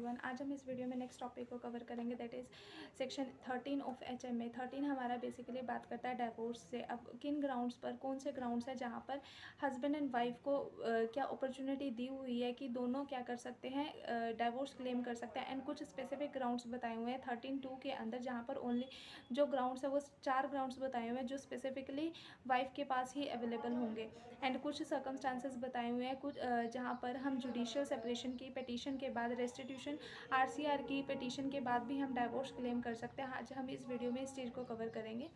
Everyone. आज हम इस वीडियो में नेक्स्ट टॉपिक को कवर करेंगे, that is section 13 of HMA। 13 हमारा बेसिकली बात करता है डाइवोर्स से। अब किन ग्राउंड्स पर, कौन से ग्राउंड्स हैं जहाँ पर हस्बैंड एंड वाइफ को क्या अपॉर्चुनिटी दी हुई है कि दोनों क्या कर सकते हैं, डाइवोर्स क्लेम कर सकते हैं। एंड कुछ स्पेसिफिक ग्राउंड्स बताए हुए हैं 13(2) के अंदर, जहाँ पर ओनली जो ग्राउंड्स है वो 4 ग्राउंड्स बताए हुए हैं जो स्पेसिफिकली वाइफ के पास ही अवेलेबल होंगे। एंड कुछ सर्कमस्टांसेस बताए हुए हैं, कुछ जहाँ पर हम जुडिशियल सेपरेशन की पिटीशन के बाद, रेस्टिट्यूशन RCR की पिटीशन के बाद भी हम डाइवोर्स क्लेम कर सकते हैं। आज हम इस वीडियो में इस चीज़ को कवर करेंगे।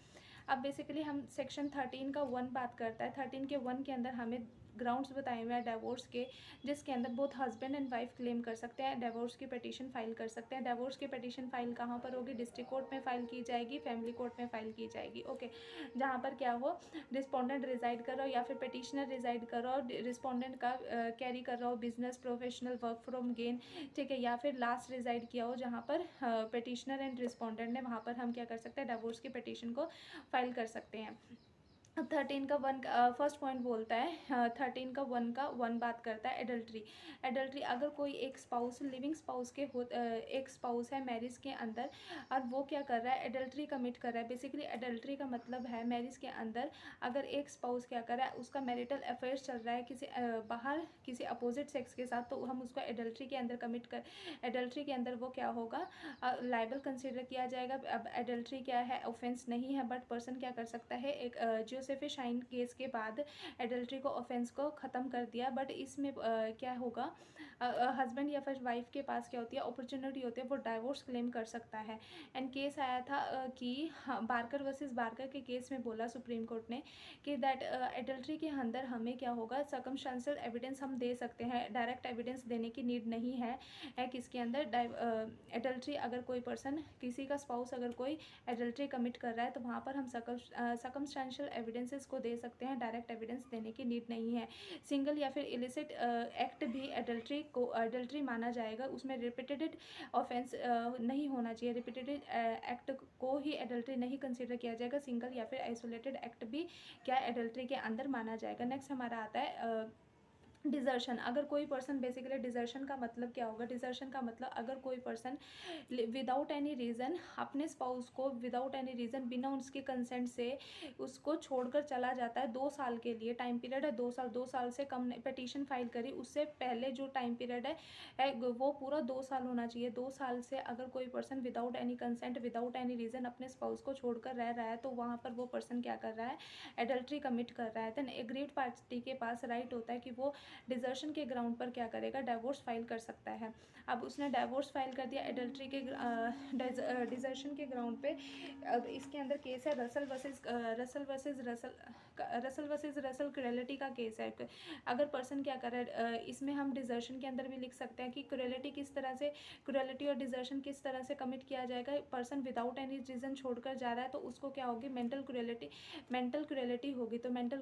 अब बेसिकली हम सेक्शन 13 का 1 बात करता है। 13 के 1 के अंदर हमें ग्राउंड्स बताए हुए हैं डाइवोर्स के, जिसके अंदर both husband and wife claim कर सकते हैं, डाइवोर्स की पिटीशन फाइल कर सकते हैं। डाइवोर्स की पिटीशन फाइल कहाँ पर होगी? डिस्ट्रिक्ट कोर्ट में फाइल की जाएगी, फैमिली कोर्ट में फाइल की जाएगी। ओके, जहाँ पर क्या हो, रिस्पोंडेंट रिजाइड कर रहा हो या फिर पिटिशनर रिजाइड कर रहा हो, रिस्पोंडेंट का कैरी कर रहा हो business, professional, work from gain, ठीक है, या फिर लास्ट रिजाइड किया हो जहाँ पर पिटिशनर एंड रिस्पोंडेंट ने, वहाँ पर हम क्या कर सकते हैं, डाइवोर्स की पिटिशन को फाइल कर सकते हैं। अब 13 का 1 फर्स्ट पॉइंट बोलता है, 13 का 1 का 1 बात करता है एडल्ट्री। एडल्ट्री, अगर कोई एक स्पाउस, लिविंग स्पाउस के एक स्पाउस है मैरिज के अंदर और वो क्या कर रहा है, एडल्ट्री कमिट कर रहा है। बेसिकली एडल्ट्री का मतलब है मैरिज के अंदर अगर एक स्पाउस क्या कर रहा है, उसका मैरिटल अफेयर्स चल रहा है किसी बाहर किसी अपोजिट सेक्स के साथ, तो हम उसको एडल्ट्री के अंदर एडल्ट्री के अंदर वो क्या होगा, लाइबल कंसिडर किया जाएगा। अब एडल्ट्री क्या है, ऑफेंस नहीं है, बट पर्सन क्या कर सकता है, एक जोसेफ शाइन केस के बाद एडल्ट्री को, ऑफेंस को ख़त्म कर दिया, बट इसमें क्या होगा, हस्बैंड या फिर वाइफ के पास क्या होती है, अपॉर्चुनिटी होती है, वो डाइवोर्स क्लेम कर सकता है। एंड केस आया था कि बार्कर वर्सेस बार्कर के केस में बोला सुप्रीम कोर्ट ने कि दैट एडल्ट्री के अंदर हमें क्या होगा, सर्कमस्टेंशियल एविडेंस हम दे सकते हैं, डायरेक्ट एविडेंस देने की नीड नहीं है। किसके अंदर, एडल्ट्री, अगर कोई पर्सन, किसी का स्पाउस अगर कोई एडल्ट्री कमिट कर रहा है तो वहाँ पर हम सर्कमस्टेंशियल एविडेंसेस को दे सकते हैं, डायरेक्ट एविडेंस देने की नीड नहीं है। सिंगल या फिर इलिसिट एक्ट भी एडल्ट्री माना जाएगा, उसमें रिपीटेड ऑफेंस नहीं होना चाहिए, रिपीटेड एक्ट को ही एडल्ट्री नहीं कंसिडर किया जाएगा, सिंगल या फिर आइसोलेटेड एक्ट भी क्या एडल्ट्री के अंदर माना जाएगा। नेक्स्ट हमारा आता है डिजर्शन। अगर कोई पर्सन, बेसिकली डिजर्शन का मतलब क्या होगा, डिजर्शन का मतलब अगर कोई पर्सन विदाउट एनी रीज़न अपने स्पाउस को विदाउट एनी रीज़न, बिना उसके कंसेंट से उसको छोड़कर चला जाता है 2 साल के लिए, टाइम पीरियड है 2 साल, 2 साल से कम पिटीशन फाइल करी, उससे पहले जो टाइम पीरियड है वो पूरा 2 साल होना चाहिए। 2 साल से अगर कोई person without any consent, without any reason अपने स्पाउस को छोड़कर रह रहा है, तो वहाँ पर वो पर्सन क्या कर रहा है, एडल्ट्री कमिट कर रहा है। देन एग्रीड पार्टी के पास राइट होता है कि वो डिजर्शन के ग्राउंड पर क्या करेगा, डाइवोर्स फाइल कर सकता है। अब उसने डाइवोर्स फाइल कर दिया एडल्ट्री के डिजर्शन के ग्राउंड पे। अब इसके अंदर केस है रसल वर्सेस रसल क्रुएलिटी का केस है। अगर पर्सन क्या कर रहा है, इसमें हम डिजर्शन के अंदर भी लिख सकते हैं कि क्रुएलिटी किस तरह से, क्रुएलिटी और डिजर्शन किस तरह से कमिट किया जाएगा। पर्सन विदाउट एनी रीज़न छोड़कर जा रहा है तो उसको क्या होगी, मेंटल क्रुएलिटी होगी। तो मेंटल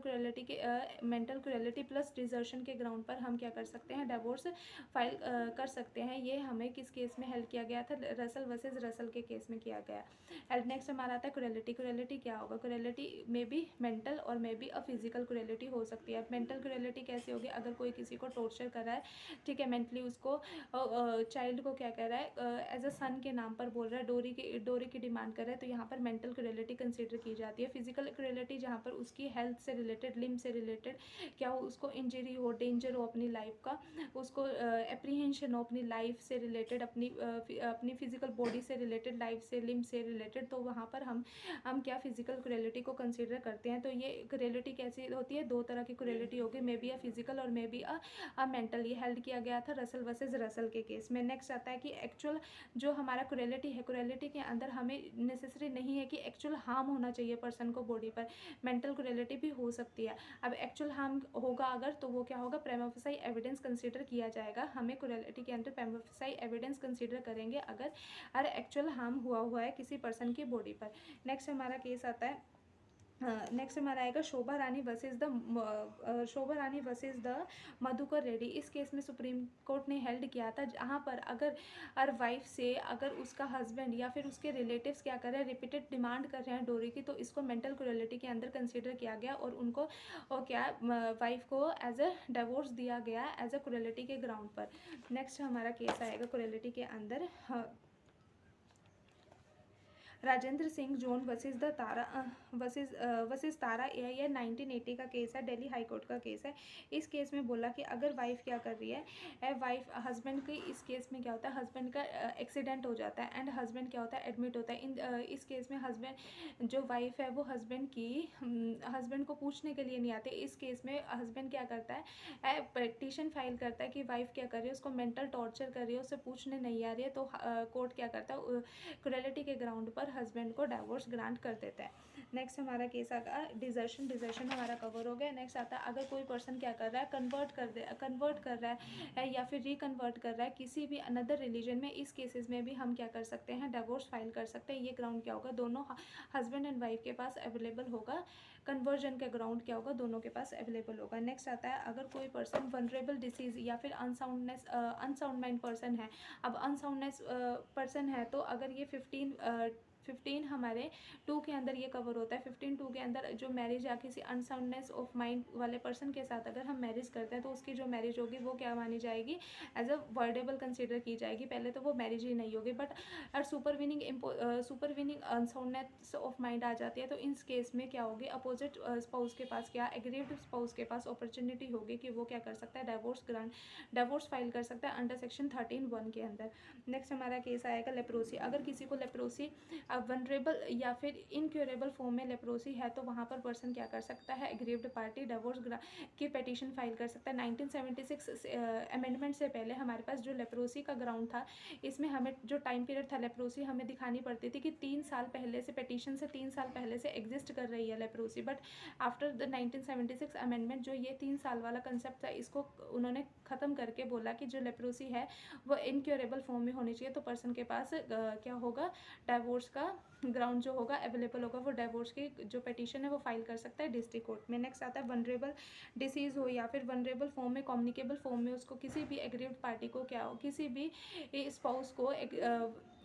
क्रुएलिटी प्लस डिजर्शन के ग्राउंड पर हम क्या कर सकते हैं, डाइवोर्स फाइल कर सकते हैं। ये हमें किस केस में हेल्प किया गया था, रसल वर्सेस रसल के केस में किया गया। एंड नेक्स्ट हमारा आता है क्रुएलिटी। क्रुएलिटी क्या होगा, क्रुएलिटी में भी मेंटल और में भी अ फिजिकल क्रुएलिटी हो सकती है। मेंटल क्रुएलिटी कैसे होगी, अगर कोई किसी को टॉर्चर कर रहा है, ठीक है, मेंटली उसको चाइल्ड को क्या कह रहा है, एज अ सन के नाम पर बोल रहा है, डोरी की डिमांड कर रहा है, तो यहाँ पर मेंटल क्रुएलिटी कंसिडर की जाती है। फिजिकल क्रुएलिटी जहाँ पर उसकी हेल्थ से रिलेटेड, लिम्ब से रिलेटेड क्या हो, उसको इंजरी हो, डेंजर हो अपनी लाइफ का, उसको एप्रीहेंशन हो अपनी लाइफ से रिलेटेड, अपनी फिजिकल बॉडी से रिलेटेड, लाइफ से, लिम्ब से रिलेटेड, तो वहाँ पर हम क्या फिजिकल क्रुएलिटी को कंसीडर करते हैं। तो ये क्रुएलिटी कैसी होती है, 2 तरह की क्रुएलिटी होगी, मे बी अ फिजिकल और मे बी अ मेंटल। ये हेल्ड किया गया था रसल वर्सेस रसल के केस में। नेक्स्ट आता है कि एक्चुअल जो हमारा क्रुएलिटी है, क्रुएलिटी के अंदर हमें नेसेसरी नहीं है कि एक्चुअल हार्म होना चाहिए पर्सन को बॉडी पर, मेंटल क्रुएलिटी भी हो सकती है। अब एक्चुअल हार्म होगा अगर, तो वो क्या होगा, प्रिमा फेसी एविडेंस कंसीडर किया जाएगा। हमें क्रुएलिटी के अंदर प्रिमा फेसी एविडेंस कंसीडर करेंगे अगर एक्चुअल हार्म हुआ है किसी पर्सन की बॉडी पर। नेक्स्ट हमारा केस आता है नेक्स्ट हमारा आएगा शोभा रानी वर्सेस द मधुकर रेड्डी। इस केस में सुप्रीम कोर्ट ने हेल्ड किया था जहाँ पर अगर वाइफ से अगर उसका हस्बैंड या फिर उसके रिलेटिव्स क्या कर रहे हैं, रिपीटेड डिमांड कर रहे हैं डोरी की, तो इसको मेंटल क्रूएलिटी के अंदर कंसीडर किया गया और उनको और क्या वाइफ को एज अ डिवोर्स दिया गया एज अ क्रूएलिटी के ग्राउंड पर। नेक्स्ट हमारा केस आएगा क्रूएलिटी के अंदर राजेंद्र सिंह जोन versus the Tara versus Tara ये 1980 का केस है, दिल्ली हाई कोर्ट का केस है। इस केस में बोला कि अगर वाइफ क्या कर रही है, वाइफ हस्बैंड की, इस केस में क्या होता है, हस्बैंड का एक्सीडेंट हो जाता है एंड हस्बैंड क्या होता है, एडमिट होता है। इस केस में हस्बैंड जो वाइफ है वो हस्बैंड को पूछने के लिए नहीं आते। इस केस में हस्बैंड क्या करता है, पिटीशन फाइल करता है कि वाइफ क्या कर रही है, उसको मेंटल टॉर्चर कर रही है, उससे पूछने नहीं आ रही है, तो कोर्ट क्या करता है, क्रूएलिटी के ग्राउंड पर हस्बैंड को डिवोर्स ग्रांट कर देता है। नेक्स्ट हमारा केस आता डिजर्शन हमारा कवर हो गया। नेक्स्ट आता है अगर कोई पर्सन क्या कर रहा है, कन्वर्ट कर रहा है या फिर रिकन्वर्ट कर रहा है किसी भी अनदर रिलीजन में, इस केसेस में भी हम क्या कर सकते हैं, डिवोर्स फाइल कर सकते हैं। ये ग्राउंड क्या होगा, दोनों हस्बैंड एंड वाइफ के पास अवेलेबल होगा। कन्वर्जन का ग्राउंड क्या होगा, दोनों के पास अवेलेबल होगा। नेक्स्ट आता है अगर कोई पर्सन वनरेबल डिसीज या फिर अनसाउंड माइंड पर्सन है। अब अनसाउंडनेस पर्सन है तो अगर ये 15 हमारे 2 के अंदर ये कवर होता है। 15(2) के अंदर जो मैरिज या किसी अनसाउंडनेस ऑफ माइंड वाले पर्सन के साथ अगर हम मैरिज करते हैं तो उसकी जो मैरिज होगी वो क्या मानी जाएगी, एज अ वर्डेबल कंसिडर की जाएगी। पहले तो वो मैरिज ही नहीं होगी, बट सुपरविनिंग अनसाउंडनेस ऑफ माइंड आ जाती है तो इन केस में क्या होगी, अपोजिट स्पाउस के पास एग्रीव्ड स्पाउस के पास अपॉर्चुनिटी होगी कि वो क्या कर सकता है, डिवोर्स फाइल कर सकता है अंडर सेक्शन 13(1) के अंदर। नेक्स्ट हमारा केस आएगा लेप्रोसी। अगर किसी को लेप्रोसी वनरेबल या फिर इनक्योरेबल फॉर्म में लेप्रोसी है तो वहाँ पर पर्सन क्या कर सकता है, एग्रीव्ड पार्टी डिवोर्स की पिटीशन फाइल कर सकता है। 1976 अमेंडमेंट से पहले हमारे पास जो लेप्रोसी का ग्राउंड था, इसमें हमें जो टाइम पीरियड था लेप्रोसी हमें दिखानी पड़ती थी कि 3 साल पहले से, पिटीशन से 3 साल पहले से एग्जिस्ट कर रही है leprosy. But after the 1976 amendment जो ये 3 साल वाला कंसेप्ट था, इसको उन्होंने ख़त्म करके बोला कि जो लेप्रोसी है वो इनक्योरेबल फॉर्म में होनी चाहिए, तो पर्सन के पास क्या होगा, डिवोर्स का ग्राउंड जो होगा अवेलेबल होगा, वो डिवोर्स की जो पिटीशन है वो फाइल कर सकता है डिस्ट्रिक्ट कोर्ट में। नेक्स्ट आता है वनरेबल डिसीज हो या फिर वनरेबल फॉर्म में, कम्युनिकेबल फॉर्म में, उसको किसी भी एग्रीव्ड पार्टी को क्या हो, किसी भी स्पाउस को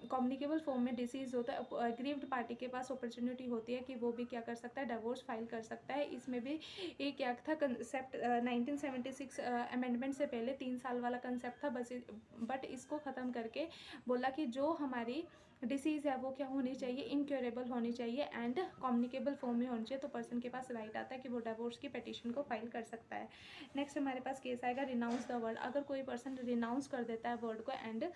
कम्युनिकेबल फॉर्म में डिसीज होता है, एग्रीव्ड पार्टी के पास अपॉर्चुनिटी होती है कि वो भी क्या कर सकता है, डिवोर्स फाइल कर सकता है। इसमें भी एक क्या था कंसेप्ट, 1976 अमेंडमेंट से पहले 3 साल वाला कंसेप्ट था बस, बट इसको ख़त्म करके बोला कि जो हमारी डिसीज़ है वो क्या होनी चाहिए, इनक्योरेबल होनी चाहिए एंड कम्युनिकेबल फॉर्म में होनी चाहिए, तो पर्सन के पास राइट आता है कि वो डिवोर्स की पिटीशन को फाइल कर सकता है। नेक्स्ट हमारे पास केस आएगा रिनाउंस द वर्ड। अगर कोई पर्सन रिनाउंस कर देता है वर्ड को एंड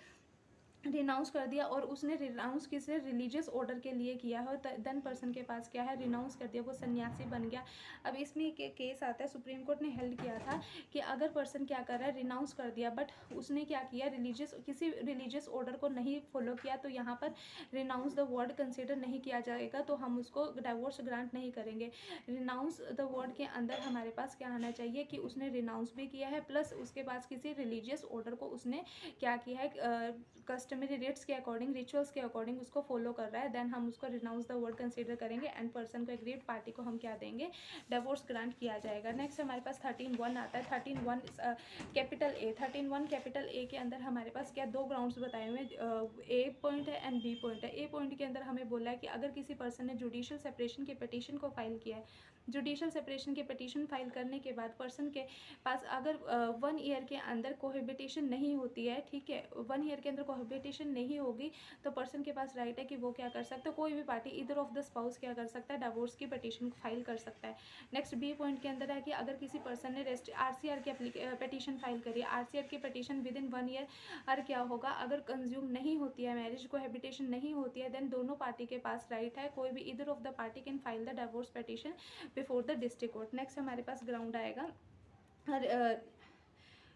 रिनाउंस कर दिया और उसने रिनाउंस किसी रिलीजियस ऑर्डर के लिए किया है, देन पर्सन के पास क्या है, रिनाउंस कर दिया, वो सन्यासी बन गया। अब इसमें एक केस आता है, सुप्रीम कोर्ट ने हेल्ड किया था कि अगर पर्सन क्या कर रहा है, रिनाउंस कर दिया बट उसने क्या किया, किसी रिलीजियस ऑर्डर को नहीं फॉलो किया, तो यहाँ पर रिनाउंस द वर्ड कंसिडर नहीं किया जाएगा, तो हम उसको डिवोर्स ग्रांट नहीं करेंगे। रिनाउंस द वर्ड के अंदर हमारे पास क्या आना चाहिए कि उसने रिनाउंस भी किया है प्लस उसके पास किसी रिलीजियस ऑर्डर को उसने क्या किया है, कस्टमरी रेट्स के अकॉर्डिंग, रिचुअल्स के अकॉर्डिंग उसको फॉलो कर रहा है, देन हम उसको रिनाउंस द वर्ड कंसीडर करेंगे एंड पर्सन को एग्रीड पार्टी को हम क्या देंगे, डिवोर्स ग्रांट किया जाएगा। नेक्स्ट हमारे पास 13(1) आता है। 13(1) कैपिटल ए। 13(1) कैपिटल ए के अंदर हमारे पास क्या 2 ग्राउंड्स बताए हुए हैं, ए पॉइंट है एंड बी पॉइंट है। ए पॉइंट के अंदर हमें बोला है कि अगर किसी पर्सन ने जुडिशियल सेपरेशन के पिटीशन को फाइल किया है, जुडिशियल सेपरेशन के पिटीशन फाइल करने के बाद पर्सन के पास अगर 1 ईयर के अंदर कोहेबिटेशन नहीं होती है, ठीक है, 1 ईयर के अंदर कोहेबिटेशन नहीं होगी, तो पर्सन के पास राइट है कि वो क्या कर सकता है, कोई भी पार्टी इधर ऑफ द स्पाउस क्या कर सकता है, डिवोर्स की पिटीशन फाइल कर सकता है। नेक्स्ट बी पॉइंट के अंदर है कि अगर किसी पर्सन ने RCR की पिटीशन फाइल करी, RCR की पिटीशन विद इन 1 ईयर और क्या होगा, अगर कंज्यूम नहीं होती है, मैरिज कोहेबिटेशन नहीं होती है, देन दोनों पार्टी के पास राइट है, कोई भी इधर of the party can file the divorce petition before the district court. Next हमारे पास ग्राउंड आएगा,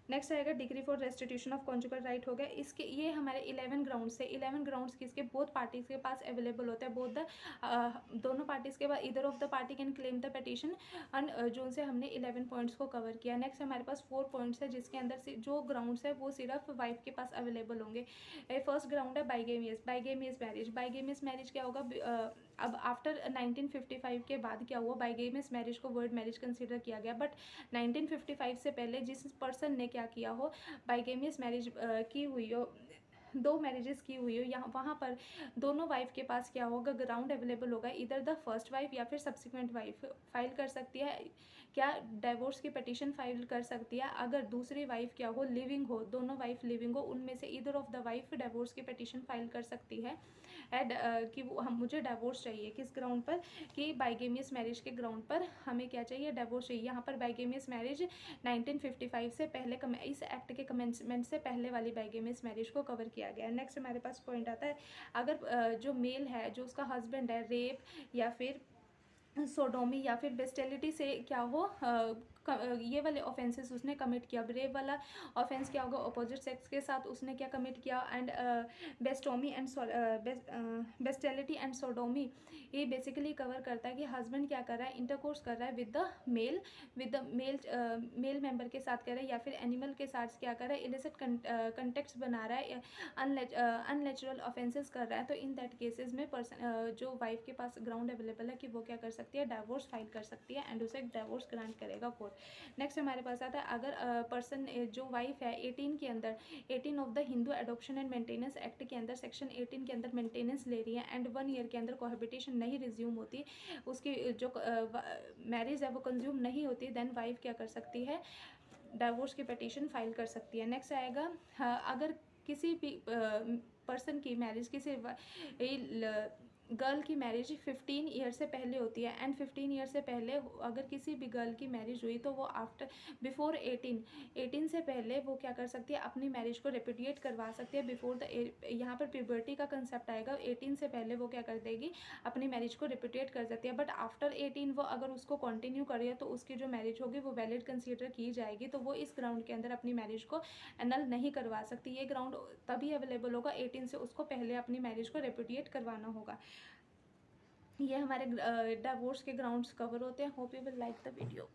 नेक्स्ट आएगा degree for restitution of conjugal right हो गया। इसके ये हमारे 11 ग्राउंड्स है। 11 ग्राउंड्स किसके, बोथ पार्टीज के पास अवेलेबल होता है, बोथ द दोनों पार्टीज के पास इधर of the party can claim the petition, जो से हमने 11 पॉइंट्स को कवर किया। नेक्स्ट हमारे पास 4 पॉइंट्स है जिसके अंदर से जो ग्राउंड्स है वो सिर्फ वाइफ के पास अवेलेबल होंगे। फर्स्ट ग्राउंड है बाइगेमियस मैरिज। बाइगेमियस मैरिज क्या होगा, अब आफ्टर 1955 के बाद क्या हुआ, बाइगेमियस मैरिज को वर्ड मैरिज कंसिडर किया गया, बट 1955 से पहले जिस पर्सन ने क्या किया हो, बाइगेमियस मैरिज की हुई हो, 2 मैरिजेस की हुई हो, यहाँ वहाँ पर दोनों वाइफ के पास क्या होगा, ग्राउंड अवेलेबल होगा, इधर द फर्स्ट वाइफ या फिर सब्सिक्वेंट वाइफ फाइल कर सकती है, क्या डाइवोर्स की पिटीशन फाइल कर सकती है। अगर दूसरी वाइफ क्या हो, लिविंग हो, दोनों वाइफ लिविंग हो, उनमें से either of the wife divorce की पिटीशन फाइल कर सकती है कि वो हम मुझे डाइवोर्स चाहिए, किस ग्राउंड पर, कि बाइगेमियस मैरिज के ग्राउंड पर हमें क्या चाहिए, डाइवोर्स चाहिए। यहाँ पर बाइगेमियस मैरिज 1955 से पहले इस एक्ट के कमेंसमेंट से पहले वाली बाइगेमियस मैरिज को कवर किया गया है। नेक्स्ट हमारे पास पॉइंट आता है, अगर जो मेल है, जो उसका हस्बैंड है, रेप या फिर सोडोमी या फिर बेस्टेलिटी से क्या हो, ये वाले ऑफेंसेस उसने कमिट किया। रेप वाला ऑफेंस क्या होगा, अपोजिट सेक्स के साथ उसने क्या कमिट किया, एंड बेस्टोमी एंड बेस्टेलिटी एंड सोडोमी ये बेसिकली कवर करता है कि हस्बैंड क्या कर रहा है, इंटरकोर्स कर रहा है विद द मेल मेंबर के साथ कर रहा है, या फिर एनिमल के साथ क्या कर रहा है, इलिसिट कंटेक्ट्स बना रहा है, अननेचुरल ऑफेंसेस कर रहा है। तो इन दैट केसेस में पर्सन जो वाइफ के पास ग्राउंड अवेलेबल है कि वो क्या कर सकती है, डाइवोर्स फाइल कर सकती है, एंड उसे डाइवोर्स ग्रांट करेगा कोर्ट। नेक्स्ट हमारे पास आता है, अगर पर्सन जो वाइफ है 18 के अंदर, 18 of the Hindu adoption and maintenance act के अंदर सेक्शन 18 के अंदर मेंटेनेंस ले रही है एंड 1 ईयर के अंदर कोहैबिटेशन नहीं रिज्यूम होती, उसकी जो मैरिज है वो कंज्यूम नहीं होती, देन वाइफ क्या कर सकती है, डाइवोर्स की पिटीशन फाइल कर सकती है। नेक्स्ट आएगा, अगर किसी भी पर्सन की मैरिज, किसी गर्ल की मैरिज 15 ईयर से पहले होती है, एंड 15 ईयर से पहले अगर किसी भी गर्ल की मैरिज हुई तो वो बिफोर 18 से पहले वो क्या कर सकती है, अपनी मैरिज को रेपुडिएट करवा सकती है। बिफोर द, यहाँ पर प्यूबर्टी का कंसेप्ट आएगा, 18 से पहले वो क्या कर देगी, अपनी मैरिज को रेपुडिएट कर सकती है। बट आफ्टर 18 वो अगर उसको कंटिन्यू करे तो उसकी जो मैरिज होगी वो वैलिड कंसीडर की जाएगी, तो वो इस ग्राउंड के अंदर अपनी मैरिज को एनल नहीं करवा सकती। ये ग्राउंड तभी अवेलेबल होगा 18 से उसको पहले अपनी मैरिज को रेपुडिएट करवाना होगा। ये हमारे डाइवोर्स के ग्राउंड्स कवर होते हैं। Hope you will like the video.